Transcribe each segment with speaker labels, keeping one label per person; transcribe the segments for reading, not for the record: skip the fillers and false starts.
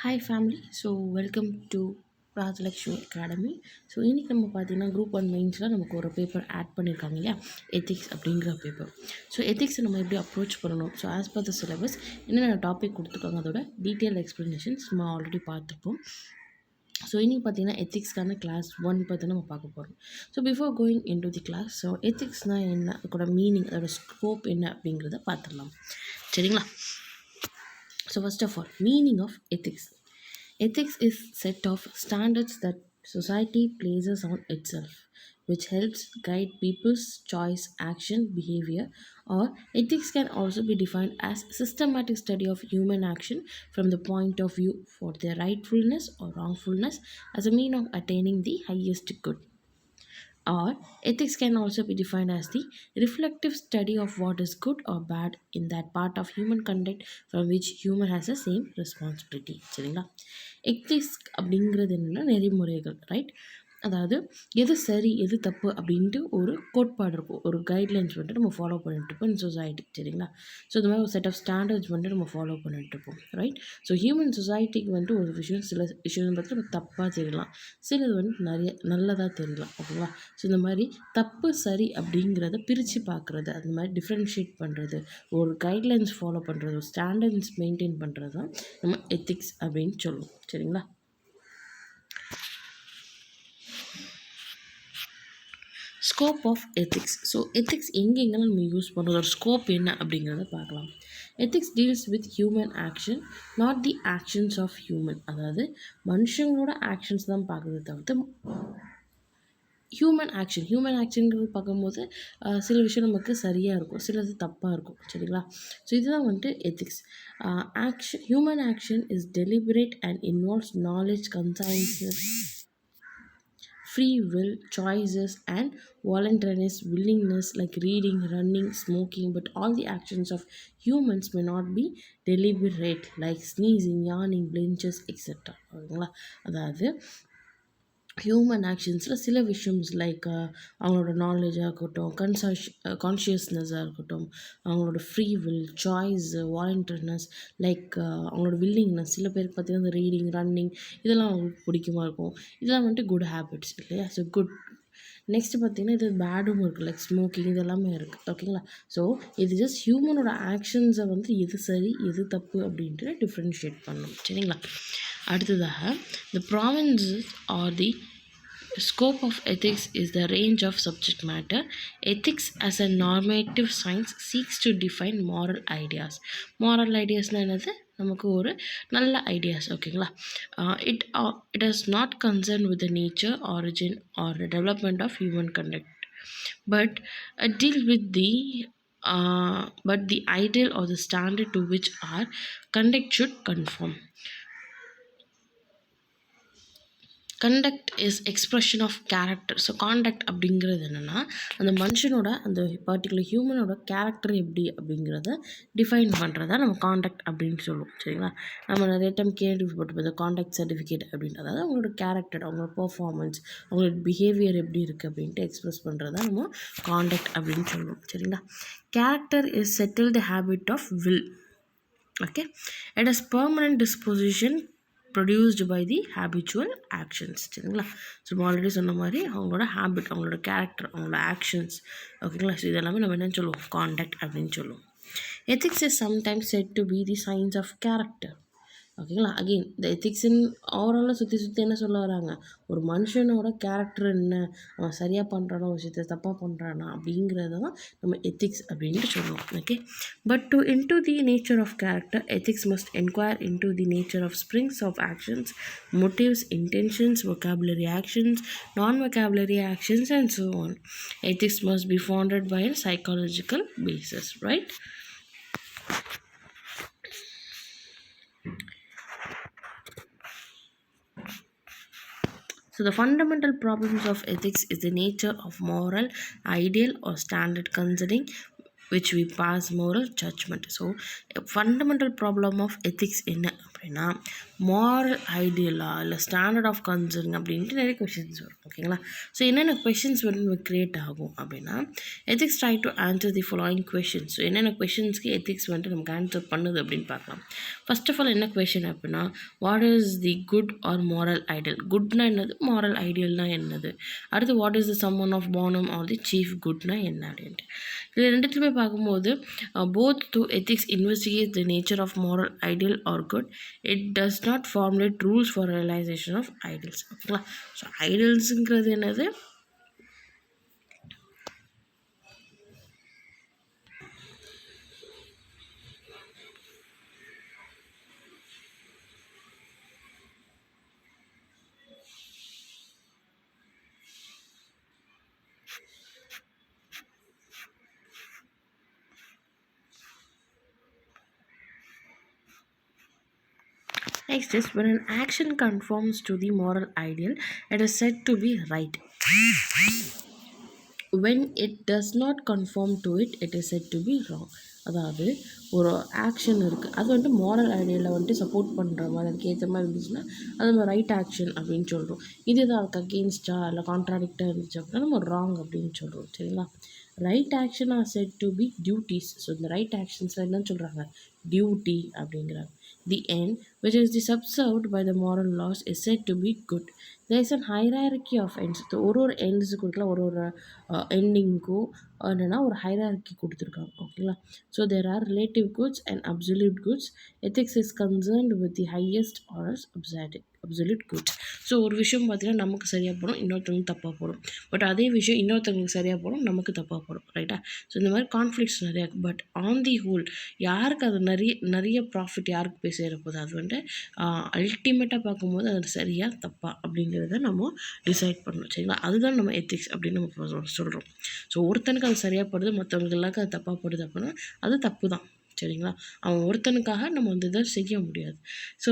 Speaker 1: Hi family, so welcome to RAJLAKSI Academy. So இன்றைக்கி நம்ம பார்த்தீங்கன்னா குரூப் 1 மெயின்ஸில் நமக்கு ஒரு பேப்பர் ஆட் பண்ணியிருக்காங்க இல்லையா, எத்திக்ஸ் அப்படிங்கிற பேப்பர். ஸோ எத்திக்ஸை நம்ம எப்படி அப்ரோச் பண்ணணும், so as per the syllabus என்னென்ன டாபிக் கொடுத்துருக்காங்க அதோட டீட்டெயில் எக்ஸ்ப்ளனேஷன்ஸ் நம்ம ஆல்ரெடி பார்த்துருப்போம். ஸோ இன்றைக்கி பார்த்தீங்கன்னா எத்திக்ஸ்க்கான கிளாஸ் 1 பார்த்து நம்ம பார்க்க போகிறோம். So before going into the class, so எத்திக்ஸ்னால் என்ன, அதோட மீனிங், அதோட ஸ்கோப் என்ன அப்படிங்கிறத பார்த்துடலாம். சரிங்களா? So first of all, meaning of ethics. Ethics is set of standards that society places on itself, which helps guide people's choice, action, behavior. Or ethics can also be defined as systematic study of human action from the point of view for their rightfulness or wrongfulness as a mean of attaining the highest good. Or ethics can also be defined as the reflective study of what is good or bad in that part of human conduct from which human has the same responsibility. சரிங்களா? Ethics அப்படிங்கிறது என்னென்னா நெறிமுறைகள், right? அதாவது எது சரி எது தப்பு அப்படின்ட்டு ஒரு கோட்பாடு இருக்கும், ஒரு கைட்லைன்ஸ் வந்துட்டு நம்ம ஃபாலோ பண்ணிட்டுருப்போம் இந்த சொசைட்டி. சரிங்களா? ஸோ இந்த மாதிரி ஒரு செட் ஆஃப் ஸ்டாண்டர்ட்ஸ் வந்துட்டு நம்ம ஃபாலோ பண்ணிட்டுருப்போம், ரைட்? ஸோ ஹியூமன் சொசைட்டிக்கு வந்துட்டு ஒரு விஷயம், சில விஷயம் பார்த்து நம்ம தப்பாக தெரியலாம், சிலது வந்துட்டு நிறைய நல்லதாக தெரியலாம், ஓகேங்களா? ஸோ இந்த மாதிரி தப்பு சரி அப்படிங்கிறத பிரித்து பார்க்குறது, அந்த மாதிரி டிஃப்ரென்ஷியேட் பண்ணுறது, ஒரு கைட்லைன்ஸ் ஃபாலோ பண்ணுறது, ஒரு ஸ்டாண்டர்ட்ஸ் மெயின்டைன் பண்ணுறது தான் நம்ம எத்திக்ஸ் அப்படின்னு சொல்லுவோம். சரிங்களா? Scope of ethics. So ethics எங்கெங்கெல்லாம் நம்ம யூஸ் பண்ணுறோம், ஒரு ஸ்கோப் என்ன அப்படிங்கிறத பார்க்கலாம். Ethics deals with human action, not the actions of human. அதாவது மனுஷங்களோட ஆக்ஷன்ஸ் தான் பார்க்குறது தவிர்த்து ஹியூமன் ஆக்ஷன்ங்கிறது பார்க்கும்போது சில விஷயம் நமக்கு சரியாக இருக்கும், சிலது தப்பாக இருக்கும். சரிங்களா? ஸோ இதுதான் வந்துட்டு ethics. Human action is deliberate and involves knowledge, conscience, free will, choices, and voluntariness, willingness, like reading, running, smoking. But all the actions of humans may not be deliberate, like sneezing, yawning, blinches, etc. அதாவது human ஆக்ஷன்ஸில் சில விஷயம்ஸ் like அவங்களோட நாலேஜாக இருக்கட்டும், கான்ஷியஸ்னஸாக இருக்கட்டும், அவங்களோட free will, choice, வாலண்டர்னஸ், like அவங்களோட willingness. சில பேருக்கு பார்த்திங்கன்னா இந்த ரீடிங், ரன்னிங் இதெல்லாம் அவங்களுக்கு பிடிக்குமா இருக்கும். இதெல்லாம் வந்துட்டு குட் ஹேபிட்ஸ் இல்லையா? So good. நெக்ஸ்ட் பார்த்திங்கன்னா இது பேடும் இருக்குது, லைக் ஸ்மோக்கிங், இதெல்லாமே இருக்குது. ஓகேங்களா? ஸோ இது ஜஸ்ட் ஹியூமனோட ஆக்ஷன்ஸை வந்து எது சரி எது தப்பு அப்படின்ட்டு டிஃப்ரென்ஷியேட் பண்ணணும். சரிங்களா? அடுத்ததாக the provinces or the scope of ethics is the range of subject matter. Ethics as a normative science seeks to define moral ideas. moral ideasனால் என்னது? நமக்கு ஒரு நல்ல ஐடியாஸ். ஓகேங்களா? It is not concerned with the nature, origin or the development of human conduct, but deals with the ideal or the standard to which our conduct should conform. Conduct is expression of character. So conduct அப்படிங்கிறது என்னென்னா அந்த மனுஷனோட, அந்த particular ஹியூமனோட character எப்படி அப்படிங்கிறத define பண்ணுறதா நம்ம contact அப்படின்னு சொல்லுவோம். சரிங்களா? நம்ம நிறைய டைம் கேள்விப்பட்டிருப்போம் காண்டக்ட் சர்டிஃபிகேட் அப்படின்ட்டு. அதாவது அவங்களோட கேரக்டர், அவங்களோட பர்ஃபார்மன்ஸ், அவங்களோட பிஹேவியர் எப்படி இருக்குது அப்படின்ட்டு எக்ஸ்ப்ரெஸ் பண்ணுறதா நம்ம காண்டக்ட் அப்படின்னு சொல்லுவோம். சரிங்களா? Character is settled habit of will. Okay, it is permanent disposition produced by the habitual actions. சரிங்களா? ஸோ ஆல்ரெடி சொன்ன மாதிரி அவங்களோட ஹேபிட், அவங்களோட கேரக்டர், அவங்களோட ஆக்ஷன்ஸ். ஓகேங்களா? ஸோ இதெல்லாமே நம்ம என்னென்னு சொல்லுவோம்? காண்டக்ட் அப்படின்னு சொல்லுவோம். Ethics is sometimes said to be the science of character. ஓகேங்களா? அகெயின் இந்த எத்திக்ஸின் ஓவராலாக சுற்றி என்ன சொல்ல வராங்க, ஒரு மனுஷனோட கேரக்டர் என்ன, அவன் சரியாக பண்ணுறானா, ஒரு விஷயத்தை தப்பாக பண்ணுறானா அப்படிங்கிறத தான் நம்ம எத்திக்ஸ் அப்படின்ட்டு சொல்லுவோம். Okay, but to into the nature of character, ethics must enquire into the nature of springs of actions, motives, intentions, vocabulary actions, non-vocabulary actions, and so on. Ethics must be founded by a psychological basis, right? So the fundamental problems of ethics is the nature of moral, ideal or standard concerning which we pass moral judgment. So a fundamental problem of ethics என்ன அப்படின்னா moral ஐடியலா இல்லை standard of concern அப்படின்ட்டு நிறைய questions வரும். ஓகேங்களா? So என்னென்ன questions வந்து நமக்கு க்ரியேட் ஆகும் அப்படின்னா, ethics try to answer the following questions. So என்னென்ன கொஷின்ஸ்க்கு எத்திக்ஸ் வந்துட்டு நமக்கு ஆன்சர் பண்ணுது அப்படின்னு பார்க்கலாம். ஃபர்ஸ்ட் ஆஃப் ஆல் என்ன கொஷின் அப்படின்னா, what is the good or moral ideal? குட்னா என்னது, மாரல் ஐடியல்னா என்னது? அடுத்து what is the summum of bonum or the chief குட்னா என்ன அப்படின்ட்டு. இது ரெண்டுத்துலையுமே பார்க்கும்போது both to ethics investigate the nature of moral ideal or good. It does not formulate rules for realisation of ideals. ஓகேங்களா? ஸோ ஐடியல்ஸுங்கிறது என்னது, next is when an action conforms to the moral ideal, it is said to be right. When it does not conform to it, it is said to be wrong. அதாவது ஒரு action இருக்குது, அது வந்துட்டு moral ஐடியாவில் வந்துட்டு support பண்ணுற மாதிரி, அதுக்கு ஏற்ற மாதிரி இருந்துச்சுன்னா அது நம்ம ரைட் ஆக்ஷன் அப்படின்னு சொல்கிறோம். இதுதான் அதுக்கு அகெயின்ஸ்டாக இல்லை கான்ட்ராடிக்டாக இருந்துச்சு அப்படின்னா நம்ம ராங் அப்படின்னு சொல்கிறோம். சரிங்களா? Right action are said to be duties. So இந்த ரைட் ஆக்ஷன்ஸில் என்னன்னு சொல்கிறாங்க, டியூட்டி அப்படிங்கிறாங்க. The end, which is the subserved by the moral laws, is said to be good. There is a hierarchy of ends. ஒரு எண்ட்ஸுக்கு ஒரு எண்டிங்க்கும் என்னென்னா ஒரு hierarchy கொடுத்துருக்காங்க. ஓகேங்களா? So there are relative goods and absolute goods. Ethics is concerned with the highest orders absolute goods. So ஒரு விஷயம் பார்த்தீங்கன்னா நமக்கு சரியாக போடும், இன்னொருத்தவங்களுக்கு தப்பாக போடும். பட் அதே விஷயம் இன்னொருத்தவங்களுக்கு சரியாக போடும், நமக்கு தப்பாக போடும். ரைட்டா? ஸோ இந்த மாதிரி கான்ஃப்ளிக்ஸ் நிறையா இருக்குது. பட் ஆன் தி ஹோல் யாருக்கு அது நிறைய ப்ராஃபிட் யாருக்கு போய் சேரப்போகுது, அது வந்துட்டு அல்டிமேட்டாக பார்க்கும்போது அது சரியாக தப்பா அப்படிங்கிறத நம்ம டிசைட் பண்ணணும். சரிங்களா? அதுதான் நம்ம எத்திக்ஸ் அப்படின்னு நம்ம சொல்கிறோம். ஸோ ஒருத்தனுக்கு அது சரியாக படுது, மற்றவங்க எல்லாருக்கும் அது தப்பாக படுது அப்படின்னா அது தப்பு தான். சரிங்களா? அவன் ஒருத்தனுக்காக நம்ம வந்து இதை செய்ய முடியாது. ஸோ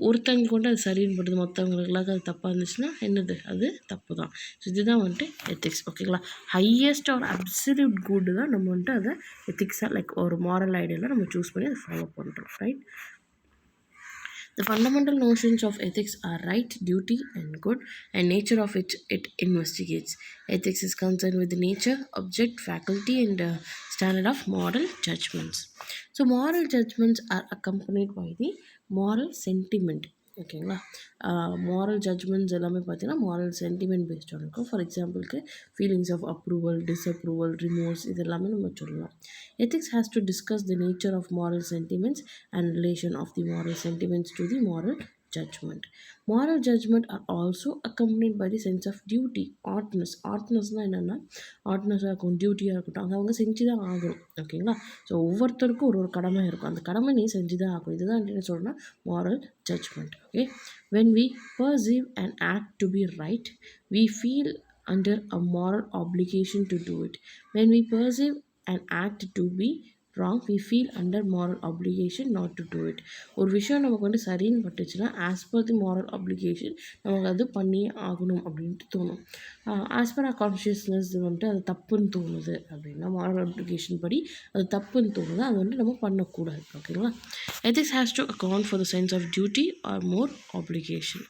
Speaker 1: ஒருத்தங்களுக்கு வந்து அது சரின்னு படுது, மற்றவங்களுக்காக அது தப்பாக இருந்துச்சுன்னா என்னது, அது தப்பு தான். ஸோ இதுதான் வந்துட்டு எத்திக்ஸ். ஓகேங்களா? ஹையஸ்ட் ஒரு அப்சல்யூட் குட் தான் நம்ம வந்துட்டு அதை எத்திக்ஸாக லைக் ஒரு மாரல் ஐடியாவில் நம்ம சூஸ் பண்ணி அதை ஃபாலோ பண்ணுறோம். Right? The fundamental notions of ethics are right, duty, and good, and nature of which it investigates. Ethics is concerned with the nature, object, faculty, and standard of moral judgments. So, moral judgments are accompanied by the moral sentiment. ஓகேங்களா? Moral judgements எல்லாமே பார்த்தீங்கன்னா moral sentiment பேஸ்டாக இருக்கும். For எக்ஸாம்பிளுக்கு feelings of approval, disapproval, remorse, இது எல்லாமே நம்ம சொல்லலாம். Ethics has to discuss the nature of moral sentiments and relation of the moral sentiments to the moral judgment. Moral judgment are also accompanied by the sense of duty, artness. ஆர்ட்னஸ்னால் என்னென்னா ஆர்ட்னஸாக இருக்கும், டியூட்டியாக இருக்கட்டும், அது அவங்க செஞ்சு தான் ஆகணும். ஓகேங்களா? ஸோ ஒவ்வொருத்தருக்கும் ஒரு கடமை இருக்கும், அந்த கடமை நீ செஞ்சு தான் ஆகணும். இதுதான் என்ன சொல்கிறேன்னா moral judgment. Okay? When we perceive an act to be right, we feel under a moral obligation to do it. When we perceive an act to be wrong, we feel under moral obligation not to do it. ஒரு விஷயம் நமக்கு வந்து சரின்னு பட்டுச்சுன்னா as per the moral obligation நமக்கு அது பண்ணியே ஆகணும் அப்படின்ட்டு தோணும். ஆஸ் பர் கான்ஷியஸ்னஸ் வந்துட்டு அது தப்புன்னு தோணுது அப்படின்னா moral obligation படி அது தப்புன்னு தோணுது, அது வந்துட்டு நம்ம பண்ணக்கூடாது. ஓகேங்களா? Ethics has to account for the sense of duty or more obligation.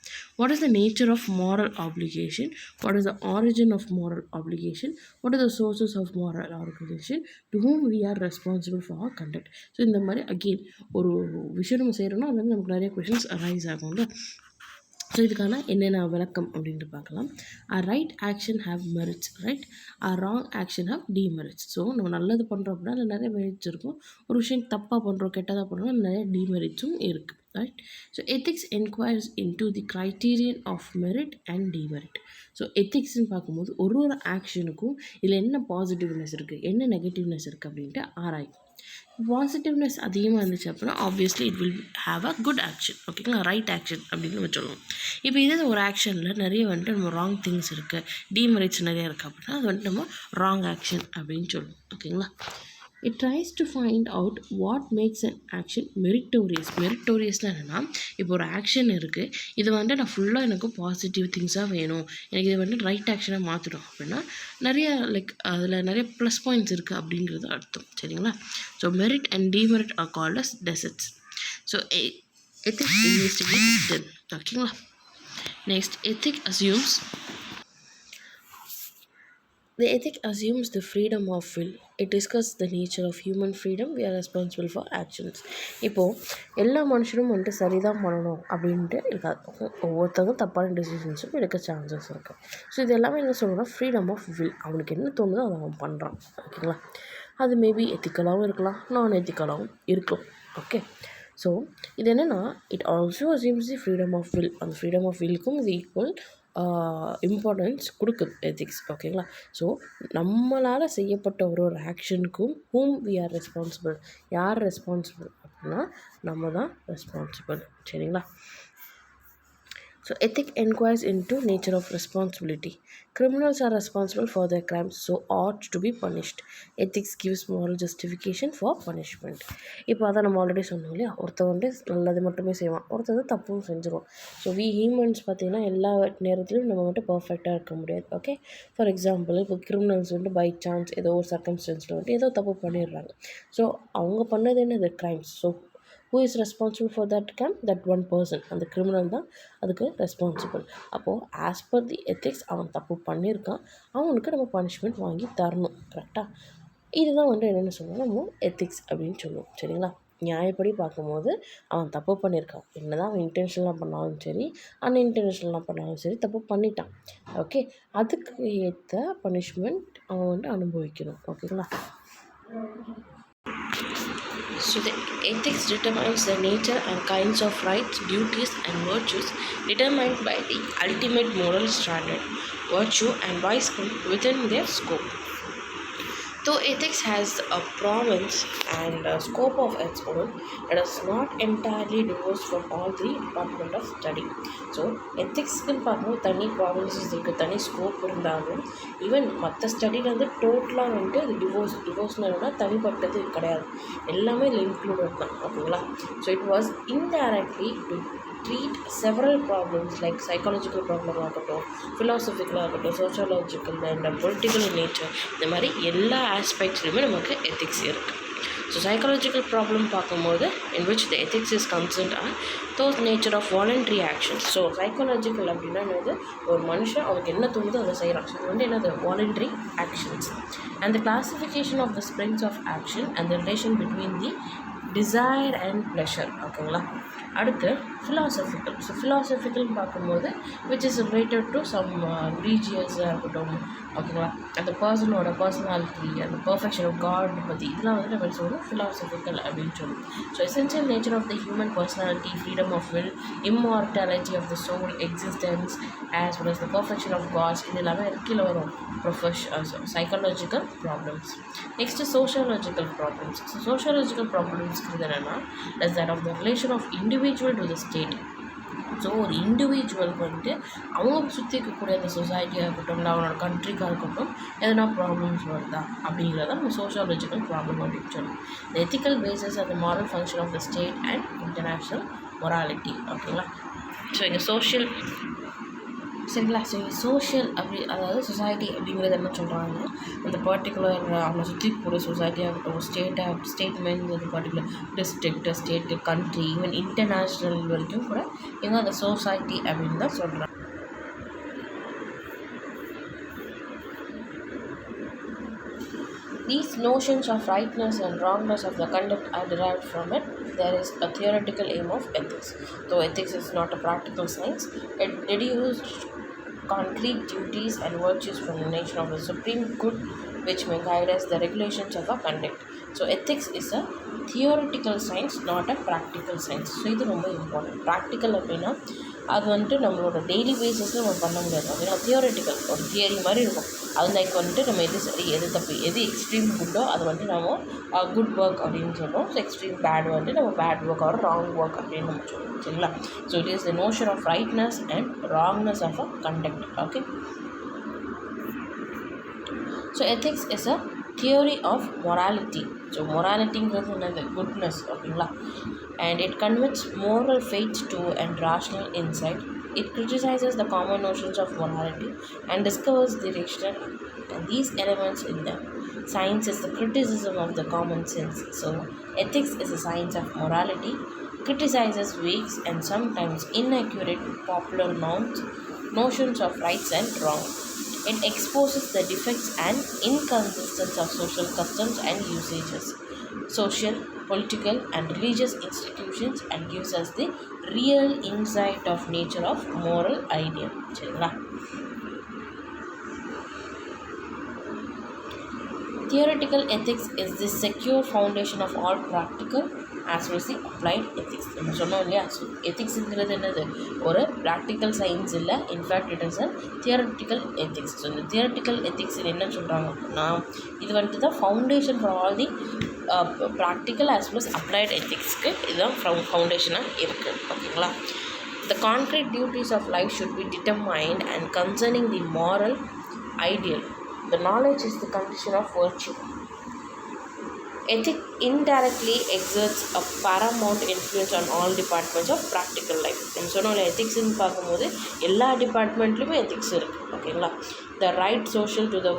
Speaker 1: What is the nature of moral obligation? What is the origin of moral obligation? What are the sources of moral obligation? To whom we are responsible for our conduct. So இந்த மாதிரி again ஒரு விஷயம் நம்ம செய்கிறோன்னா அது வந்து நமக்கு நிறைய கொஷின்ஸ் அரைஸ் ஆகும்ல. ஸோ இதுக்கான என்னென்ன விளக்கம் அப்படின்ட்டு பார்க்கலாம். Right action have merits, right? Wrong action have demerits. So நம்ம நல்லது பண்ணுறோம் அப்படின்னா அதில் நிறைய மெரிட்ஸ் இருக்கும். ஒரு விஷயம் தப்பாக பண்ணுறோம், கெட்டதாக பண்ணுறோம், அதில் நிறைய டிமெரிட்ஸும் இருக்குது. Right? So ethics inquires into the criterion of merit and demerit. So எத்திக்ஸ்ன்னு பார்க்கும்போது ஒரு ஆக்ஷனுக்கும் இதில் என்ன பாசிட்டிவ்னஸ் இருக்குது, என்ன நெகட்டிவ்னஸ் இருக்குது அப்படின்ட்டு ஆராயும். பாசிட்டிவ்னஸ் அதிகமாக இருந்துச்சு அப்படின்னா obviously it will have a good action. ஓகேங்களா? ரைட் ஆக்ஷன் அப்படின்னு நம்ம சொல்லுவோம். இப்போ இதே ஒரு ஆக்ஷனில் நிறைய வந்துட்டு நம்ம ராங் திங்ஸ் இருக்குது, டிமெரிட்ஸ் நிறைய இருக்குது அப்படின்னா அது வந்துட்டு நம்ம ராங் ஆக்ஷன் அப்படின்னு சொல்லுவோம். ஓகேங்களா? It tries to find out what makes an action meritorious. மெரிட்டோரியஸ்னால் என்னென்னா, இப்போ ஒரு ஆக்ஷன் இருக்குது, இது வந்துட்டு நான் ஃபுல்லாக எனக்கு பாசிட்டிவ் திங்ஸாக வேணும், எனக்கு இது வந்துட்டு ரைட் ஆக்ஷனாக மாற்றிடும் அப்படின்னா நிறைய லைக் அதில் நிறைய ப்ளஸ் பாயிண்ட்ஸ் இருக்குது அப்படிங்கிறது அர்த்தம். சரிங்களா? So merit and demerit are called as deserts. So ethics investigates them. ஓகேங்களா. Next the ethic assumes the freedom of will. It discusses the nature of human freedom. We are responsible for actions. இப்போது எல்லா மனுஷனும் வந்துட்டு சரிதான் பண்ணணும் அப்படின்ட்டு இருக்காது. ஒவ்வொருத்தவங்க தப்பான டிசிஷன்ஸும் எடுக்க சான்சஸ் இருக்குது. ஸோ இது எல்லாமே என்ன சொல்லணும்னா ஃப்ரீடம் ஆஃப் வில். அவனுக்கு என்ன தோணுதோ அதை அவன் பண்ணுறான். ஓகேங்களா. அது மேபி எத்திக்கலாகவும் இருக்கலாம், நான் எத்திக்கலாகவும் இருக்கலாம். ஓகே. ஸோ இது என்னென்னா it also assumes the freedom of will. அந்த ஃப்ரீடம் ஆஃப் வில்லுக்கும் இது ஈக்குவல் இம்பார்ட்டன்ஸ் கொடுக்குது எத்திக்ஸ். ஓகேங்களா. ஸோ நம்மளால் செய்யப்பட்ட ஒரு ஆக்ஷனுக்கும் whom we are responsible, யார் ரெஸ்பான்சிபிள் அப்படின்னா நம்ம தான் ரெஸ்பான்சிபிள். சரிங்களா. So ethic inquires into nature of responsibility. Criminals are responsible for their crimes, so ought to be punished. Ethics gives moral justification for punishment. இப்போ அதான் நம்ம ஆல்ரெடி சொன்னோம் இல்லையா, ஒருத்தர் வந்துட்டு நல்லது மட்டுமே செய்வான், ஒருத்தர் தப்பும் செஞ்சிருவோம். ஸோ ஹியூமன்ஸ் பார்த்திங்கன்னா எல்லா நேரத்துலையும் நம்ம வந்துட்டு பர்ஃபெக்டாக இருக்க முடியாது. ஓகே. ஃபார் எக்ஸாம்பிள் இப்போ கிரிமினல்ஸ் வந்துட்டு பை சான்ஸ் ஏதோ ஒரு சர்க்கம்ஸ்டன்ஸில் வந்துட்டு ஏதோ தப்பு பண்ணிடுறாங்க. ஸோ அவங்க பண்ணது என்னது crimes. So who is responsible for that crime? That one person, அந்த கிரிமினல் தான் அதுக்கு ரெஸ்பான்சிபிள். அப்போது ஆஸ் பர் தி எத்திக்ஸ் அவன் தப்பு பண்ணியிருக்கான், அவனுக்கு நம்ம பனிஷ்மெண்ட் வாங்கி தரணும். கரெக்டாக. இதுதான் வந்துட்டு என்னென்னு சொல்லுவோம், நம்ம எத்திக்ஸ் அப்படின்னு சொல்லுவோம். சரிங்களா. நியாயப்படி பார்க்கும்போது அவன் தப்பு பண்ணியிருக்கான். என்ன தான் அவன் இன்டென்ஷனலாக பண்ணாலும் சரி, அன்இன்டென்ஷனலாக பண்ணாலும் சரி, தப்பு பண்ணிட்டான். ஓகே. அதுக்கு ஏற்ற பனிஷ்மெண்ட் அவன் வந்துட்டு அனுபவிக்கணும். ஓகேங்களா. So the ethics determines the nature and kinds of rights, duties and virtues determined by the ultimate moral standard, virtue and vice within their scope. Though ethics has a province and a scope of its own, it is not entirely divorced from all the department of study. So எத்திக்ஸ்க்குன்னு பார்க்கும்போது தனி provinces இருக்குது, தனி scope இருந்தாலும் even மற்ற ஸ்டடியில் வந்து டோட்டலாக வந்துட்டு அது டிவோர்ஸ்னால் தனிப்பட்டது கிடையாது, எல்லாமே இதில் இன்க்ளூடட் தான். ஓகேங்களா. So it was indirectly to treat several problems like psychological problem ஆகட்டும், philosophical ஆகட்டும், sociological and political in nature, இந்த மாதிரி எல்லா ஆஸ்பெக்ட்ஸ்லையுமே நமக்கு எத்திக்ஸ் இருக்குது. ஸோ சைக்காலஜிக்கல் ப்ராப்ளம் பார்க்கும்போது in which the ethics is concerned are those nature of voluntary actions. So psychological அப்படின்னா என்னது, ஒரு மனுஷன் அவனுக்கு என்ன தோணுதோ அதை செய்கிறான். ஸோ இது வந்து என்னது, voluntary actions. And the classification of the springs of action and the relation between the desire and pleasure. ஓகேங்களா. அடுத்து ஃபிலாசபிக்கல். ஸோ ஃபிலாசபிக்கல்னு பார்க்கும்போது which is related to some ரிலீஜியஸாக இருக்கட்டும். ஓகேங்களா. அந்த பர்சனோட பர்சனாலிட்டி, அந்த பர்ஃபெக்ஷன் ஆஃப் காட் பற்றி இதெல்லாம் வந்து நம்ம சொல்லுவோம் ஃபிலாசபிக்கல் அப்படின்னு சொல்லுவோம். So essential nature of the human personality, freedom of will, immortality of the soul, existence as well as the perfection of gods, இது எல்லாமே கீழே வரும் psychological problems. Next sociological problems. So sociological ப்ராப்ளம்ஸ்க்கு என்னென்னா is that of the relation of individual to the state. So ஒரு இண்டிவிஜுவலுக்கு வந்துட்டு அவங்க சுற்றி இருக்கக்கூடிய அந்த சொசைட்டியாக இருக்கட்டும், இல்லை அவனோட கண்ட்ரிக்காக இருக்கட்டும், எதனா ப்ராப்ளம்ஸ் வருதா அப்படிங்கிறத நம்ம சோஷியாலஜிக்கல் ப்ராப்ளம் அப்படின்னு சொல்லணும். The ethical basis of the moral function of the state and international morality. ஓகேங்களா. ஸோ இங்கே சோஷியல் சரிங்களா. ஸோ சோஷியல் அதாவது சொசைட்டி அப்படிங்கிறது என்ன சொல்கிறாங்கன்னா அந்த பர்டிகுலர் அவனை சுற்றி கூட சொசைட்டியாக இருக்கட்டும், ஸ்டேட் மீன்ஸ் அந்த particular district, state, country, even international வரைக்கும் கூட இவங்க அந்த சொசைட்டி அப்படின்னு தான் சொல்கிறாங்க. These notions of rightness and wrongness of the conduct are derived from it. There is a theoretical aim of ethics. Though ethics is not a practical science, it deduced concrete duties and virtues from the nature of the supreme good which may guide us the regulations of our conduct. So ethics is a theoretical science, not a practical science. So இது ரொம்ப important. Practical அப்படின்னா அது வந்துட்டு நம்மளோட daily பேசிஸில் நம்ம பண்ண முடியாது. அப்படின்னா தியோரிட்டிக்கல் ஒரு தியரி மாதிரி இருக்கும். அது லைக் வந்துட்டு நம்ம எது சரி எது தப்பு, எது எக்ஸ்ட்ரீம் குட்டோ அது வந்துட்டு நம்ம குட் ஒர்க் அப்படின்னு சொல்லுவோம். ஸோ எக்ஸ்ட்ரீம் பேட் வந்துட்டு நம்ம bad work or wrong work அப்படின்னு நம்ம சொல்லுவோம். சரிங்களா. So it is the notion of rightness and wrongness of a conduct. Okay. So ethics is a theory of morality. So மொராலிட்டிங்கிறது என்னது, குட்னஸ். ஓகேங்களா. And it converts moral faith to and rational insight. It criticizes the common notions of morality and discovers the rational and these elements in them. Science is the criticism of the common sense. So ethics is a science of morality criticizes weak and sometimes inaccurate popular notions of rights and wrong. It exposes the defects and inconsistencies of social customs and usages, social, political, and religious institutions, and gives us the real insight of nature of moral idea. சரிங்களா? Theoretical ethics is the secure foundation of all practical as well as the applied ethics. நம்ம சொன்னோம் இல்லையா? So எத்திக்ஸுங்கிறது என்னது? ஒரு practical science இல்லை, in fact it is a theoretical ethics. So இந்த theoretical எத்திக்ஸில் என்ன சொல்கிறாங்க அப்படின்னா, இது வந்துட்டு தான் foundation for all the practical as well as applied ethicsக்கு இதுதான் ஃபவுண்டேஷனாக இருக்குது. ஓகேங்களா? The concrete duties of life should be determined and concerning the moral ideal. The knowledge is the condition of virtue. Ethics indirectly exerts a paramount influence on all departments of practical life. நம்ம சொன்னோம்ல, எத்திக்ஸ்ன்னு பார்க்கும்போது எல்லா டிபார்ட்மெண்ட்லேயுமே ethics இருக்குது. ஓகேங்களா? The right social to the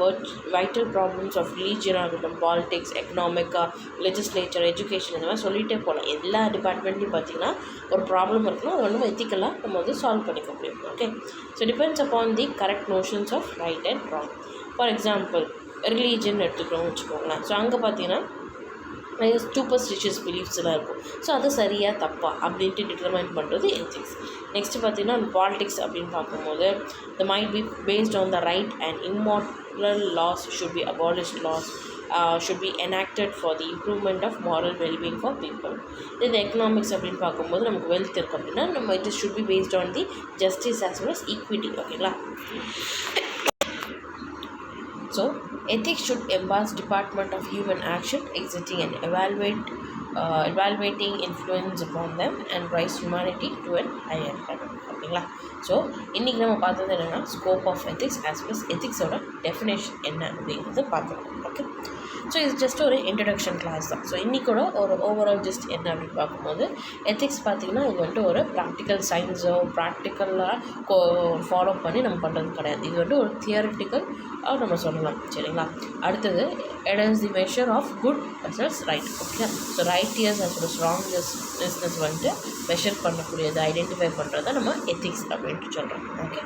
Speaker 1: vital problems of religion ஆகட்டும், politics, எக்கனாமிக்கா, legislature, education, இந்த மாதிரி சொல்லிகிட்டே போகலாம். எல்லா டிபார்ட்மெண்ட்லையும் பார்த்திங்கன்னா ஒரு ப்ராப்ளம் இருக்குன்னா அது வந்து எத்திக்கலாக நம்ம வந்து சால்வ் பண்ணிக்க முடியும். Okay, so depends upon the correct notions of right and wrong. For example religion எடுத்துக்கிறோம்னு வச்சுக்கோங்களேன். ஸோ அங்கே பார்த்தீங்கன்னா நிறைய சூப்பர்ஸ்டிஷியஸ் பிலீஃப்ஸ்லாம் இருக்கும். ஸோ அது சரியாக தப்பா அப்படின்ட்டு டிட்டர்மைன் பண்ணுறது எத்திக்ஸ். நெக்ஸ்ட்டு பார்த்தீங்கன்னா பாலிடிக்ஸ் அப்படின்னு பார்க்கும்போது the might be based on the right and immoral laws should be abolished laws should be enacted for the improvement of moral well-being for people. Then the economics அப்படின்னு பார்க்கும்போது நமக்கு wealth இருக்குது அப்படின்னா நம்ம it should be based on the justice as well as equity. ஓகேங்களா? So, ethics should embrace department of human action, exiting and evaluating influence upon them and raise humanity to an higher level. ஓகேங்களா? So இன்றைக்கி நம்ம பார்த்தது என்னென்னா scope of ethics as well as எத்திக்ஸோட definition என்ன அப்படிங்கிறது பார்க்கலாம். ஓகே, ஸோ இது ஜஸ்ட் ஒரு இன்ட்ரடக்ஷன் கிளாஸ் தான். ஸோ இன்றைக்கூட ஒரு ஓவரால் ஜஸ்ட் என்ன அப்படின்னு பார்க்கும்போது எத்திக்ஸ் பார்த்திங்கன்னா இது வந்துட்டு ஒரு ப்ராக்டிக்கல் சயின்ஸோ ப்ராக்டிக்கலாக ஃபாலோ பண்ணி நம்ம பண்ணுறது கிடையாது. இது வந்துட்டு ஒரு தியரிட்டிக்கல் நம்ம சொல்லலாம். சரிங்களா? அடுத்தது it is the measure of good versus right. Okay, so righteous as well as wrongness வந்துட்டு மெஷர் பண்ணக்கூடியது, ஐடென்டிஃபை பண்ணுறதை நம்ம எத்திக்ஸ் அப்படின்ட்டு சொல்கிறோம். ஓகே.